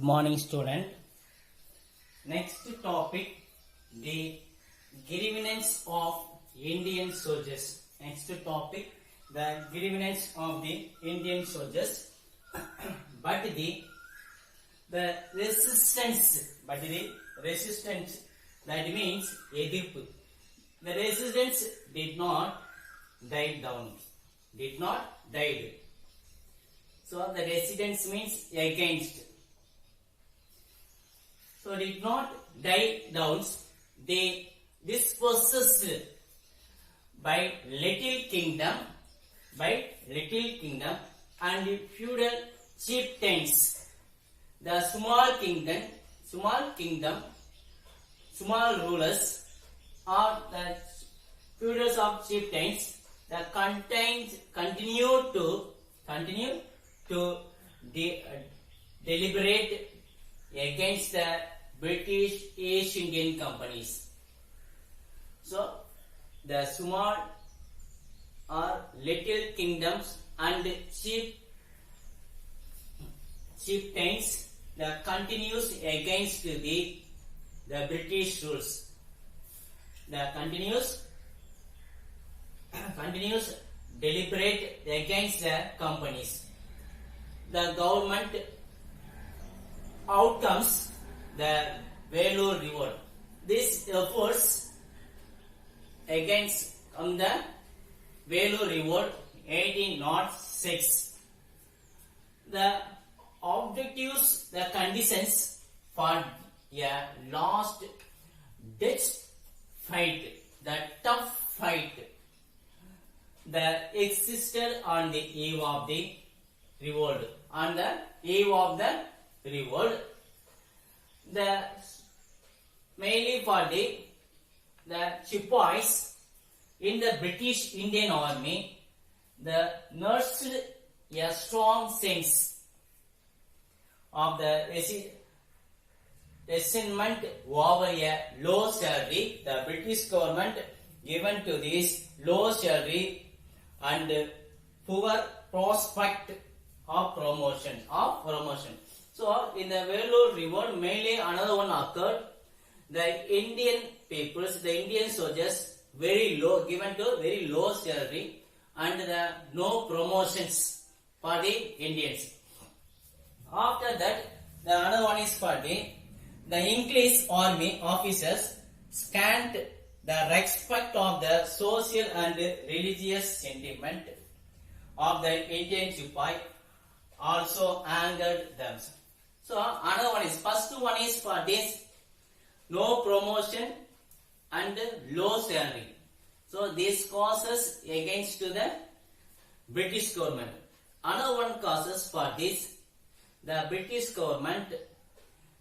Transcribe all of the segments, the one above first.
Good morning, student. Next topic, the grievance of Indian soldiers. Next topic, the grievance of the Indian soldiers. but the resistance, that means Edip. The resistance did not die down. Did not died. So the resistance means against. So did not die down. They dispossessed by little kingdom and feudal chieftains. The small rulers or the feudals of chieftains that continue to deliberate against the British East Indian companies. So the small or little kingdoms and chieftains that continues against the British rules. The continues deliberate against the companies. The government outcomes the Vellore Revolt. This efforts against the Vellore Revolt 1806. The objectives, the conditions for a last ditch fight, the tough fight that existed on the eve of the revolt. On the eve of the revolt, the mainly for the sepoys in the British Indian Army, the nursed a strong sense of the resentment over a low salary. The British government given to this low salary and poor prospect of promotion. So in the Vellore Revolt, mainly another one occurred. The Indian peoples, the Indian soldiers, very low, given to very low salary and no promotions for the Indians. After that, the another one is for the English army officers scant the respect of the social and religious sentiment of the Indian sepoy also angered them. So another one is, first one is for this no promotion and low salary. So this causes against to the British government. Another one causes for this the British government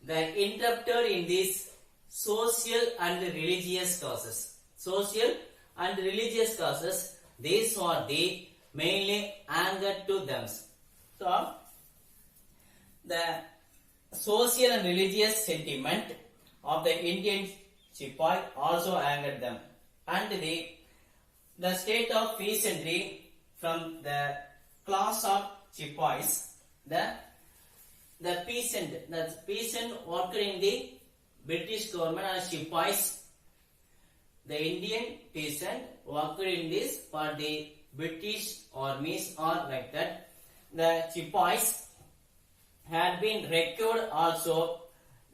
the interrupted in these social and religious causes. Social and religious causes, these are the mainly anger to them. So the social and religious sentiment of the Indian sepoy also angered them, and the state of peasantry from the class of sepoys, the peasant worker in the British government and sepoys, the Indian peasant worker in this for the British armies or like that. The sepoys had been recruited also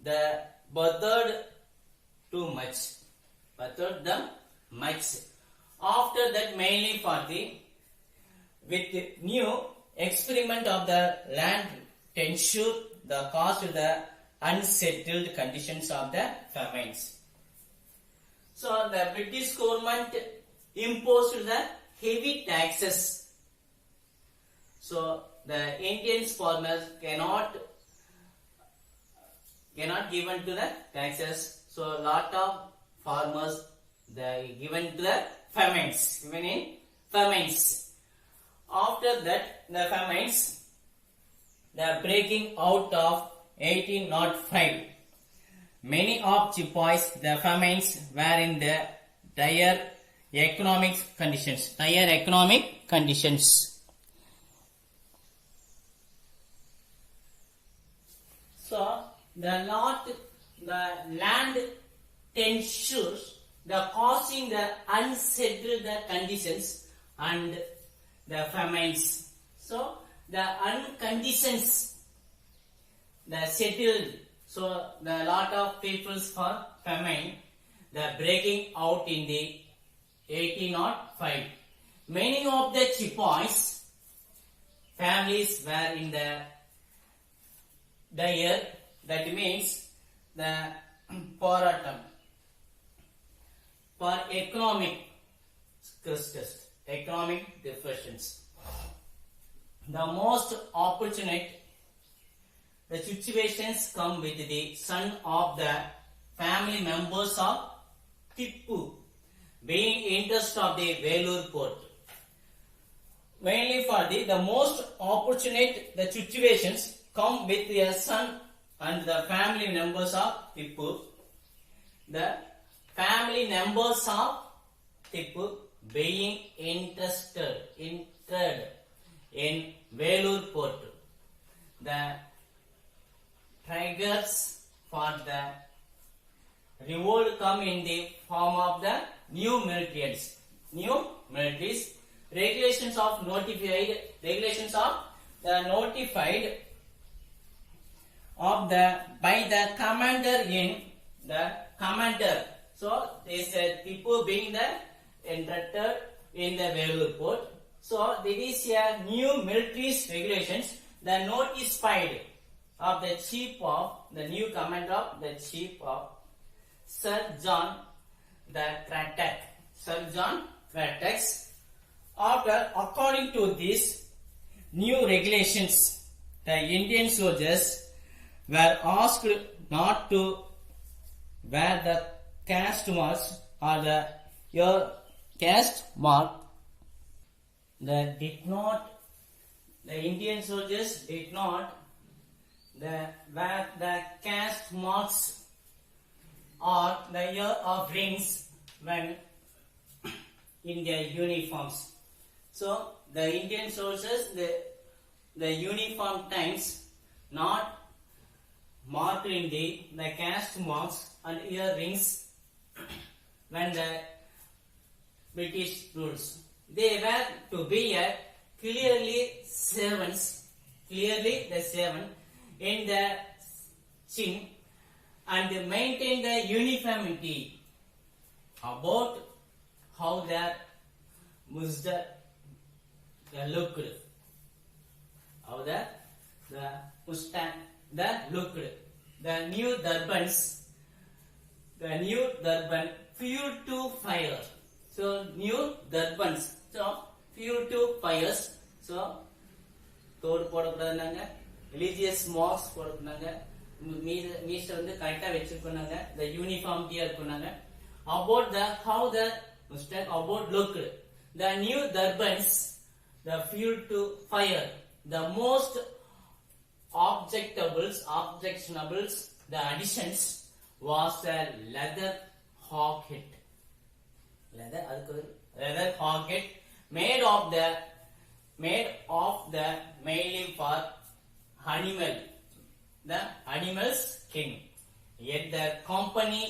the bothered too much. Bothered them much. After that, mainly for with new experiment of the land tenure, the cause to the unsettled conditions of the famines. So the British government imposed the heavy taxes. So the Indian farmers cannot given to the taxes. So lot of farmers they given to the famines. Given in famines. After that, the famines, the breaking out of 1805. Many of sepoys, the famines were in the dire economic conditions. So the land ensures the causing the unsettled conditions and the famines. So the unconditions the settled. So the lot of peoples for famine, the breaking out in the 1805. Many of the Chippewas families were in the year, that means the Poratam for economic crisis, economic depressions. The most opportunate the situations come with the son of the family members of Tippu being interest of the Vellore port. Mainly for the most opportunate the situations come with their son and the family members of Tippu. The family members of Tippu being interested in Vellore port. The triggers for the revolt come in the form of the new militaries. Regulations of notified of the by the commander in the commander. So they said people being the entered in the Vellore port. So there is a new military regulations. The notified of the chief of the new commander of the chief of Sir John the Cradock. Sir John Cradock. After, according to these new regulations, the Indian soldiers were asked not to wear the caste marks or your caste mark. The Indian soldiers did not wear the caste marks or the year of rings when in their uniforms. So the Indian soldiers, the uniform times not marked in the caste marks and earrings when the British rules. They were to be clearly the seven in the chin and maintain the uniformity about how the Muzda looked. How the Mustang looked. The new Durban fuel to fire. So new Durbans. So fuel to fires. So தோடு போடக்கூடாதுனாங்க, religious marks போடக்கூடாதுனாங்க, மீச வந்து கரெக்டா வச்சிருக்கோனாங்க, the uniformity இருக்குனாங்க. About the how the Mustang about looked. The new Durbans, the fuel to fire. The most objectionables, the additions was a leather hocket. Leather hocket made of the mainly for the animal's skin. Yet the company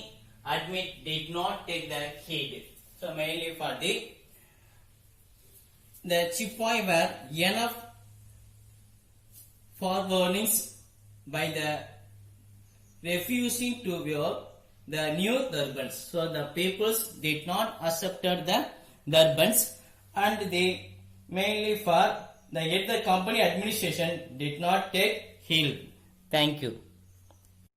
did not take the heed. So mainly for the Chippewa were enough forewarnings by the refusing to wear the new Durbans. So the peoples did not accept the Durbans, and they mainly for yet the company administration did not take heed. Thank you.